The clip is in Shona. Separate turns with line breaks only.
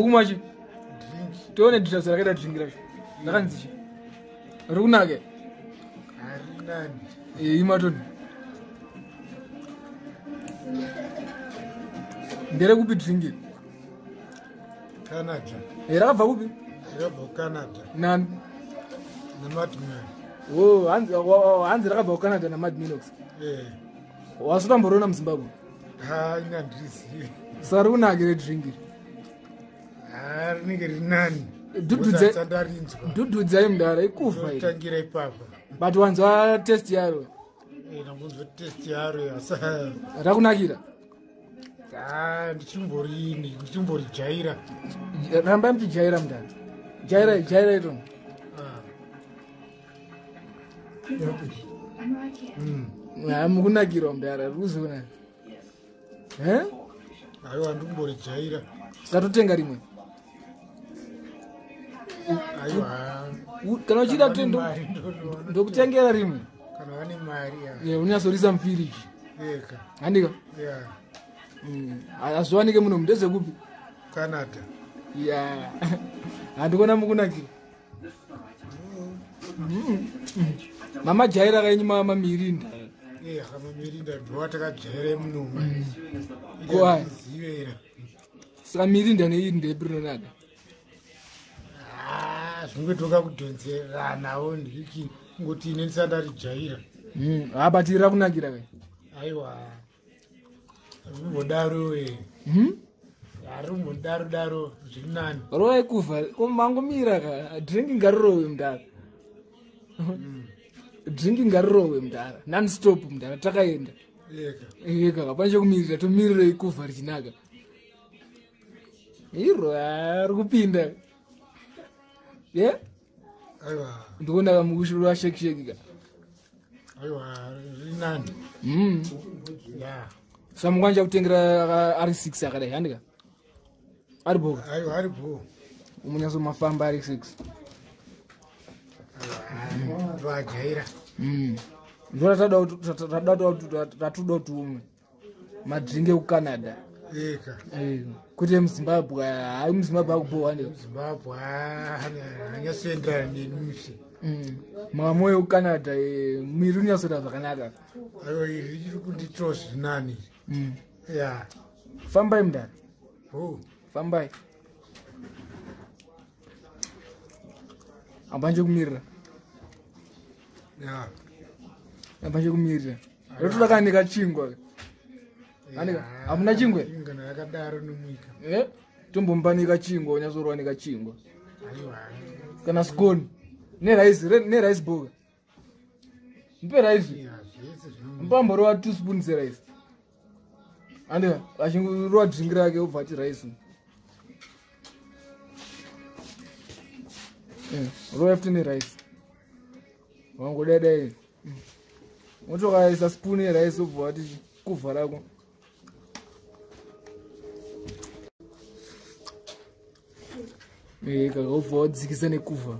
Kumachi. Tone drinks rakada dringira. Nakanzishi. Runake.
Arinani.
Imaton. Ndere kupi drinki.
Canada.
Rakabva kupi?
Rakabva Canada.
Nani?
Namadman.
Oh, hanzi rakabva Canada namadminox. Wasutamborona muZimbabwe?
Inandirizivi.
Saka runake redrinki.
Rinenge rinani.
Dudhudzai Mbare ikufa.
Tangira ipapa.
But wanzwa test yaro.
Ndambonzwa test yaro yasa.
Rakunakira.
Ndichimbori jaira.
Ramba mchijaira mndani. Jaira ito. Mukunakira Mbare ruzuna.
Aiwa ndimbori jaira.
Satotenga rimwe.
Aiwa.
Kana uchida tendo ndokutengera rimwe.
Kana vane mari
ya. Unyasorisa mfiriji.
Eka.
Andika?
Yeah.
Azwanike muno mndeze kupi?
Canada.
Yeah. Andikona mukunakira. Mama jaira kainyima mamirinda.
Mamirinda ndowatakajaira muno.
Kwa.
Zivera.
Saka mirinda neinde brinonada.
Zvingetoka kudhonzeranawo ndiki ngoti ine ndisandari jaira.
But rakunakira kai.
Aiwa. Rumbodaro we. Rumbodaro zvinani.
Roe kufa komangomira ka drinking garowe mndara. Drinking garowe mndara. Non stop mndara takaenda. Eka kapanje kumirira tomirira ikufa richinaka. Iro arikupinda. Yeah?
Aiwa.
Ndikona kamukushuru wa shake ka.
Aiwa, rinani. Yeah.
Samkwanja kutengera R6 akadai handika. Aribo.
Aiwa, aribo.
Umunyaso mafamba R6.
Aiwa, vajaira.
Ndora tatuda tumwe. Madringe kuCanada.
Eka.
Kuti muZimbabwe, hayi muZimbabwe akubowa ndiko.
Zimbabwe anyasendera nenusi.
Mamoyo kuCanada mwiri unyasoda zvakanaka.
Aiwa, iri riri kunditosa zvinani. Yeah.
Fambai mndara. Fambai. Ambanje kumirira.
Yeah.
Ambanje kumirira. Rotoda kanika chingwa. Anika, amuna chingwe?
Ingana yakadaro nomwika.
Tombombanika chingwa, unyazorwa nika chingwa.
Aiwa.
Kana scone. Ne rice boga. Mpe rice. Mpamboro wa 2 spoons rice. Andika, achingurwa drink rake ubvati rice. Roa after rice. Wangodada. Motokaisa spoon rice ubvati kuva rako. Kaka ubva wadzikisa nekuva.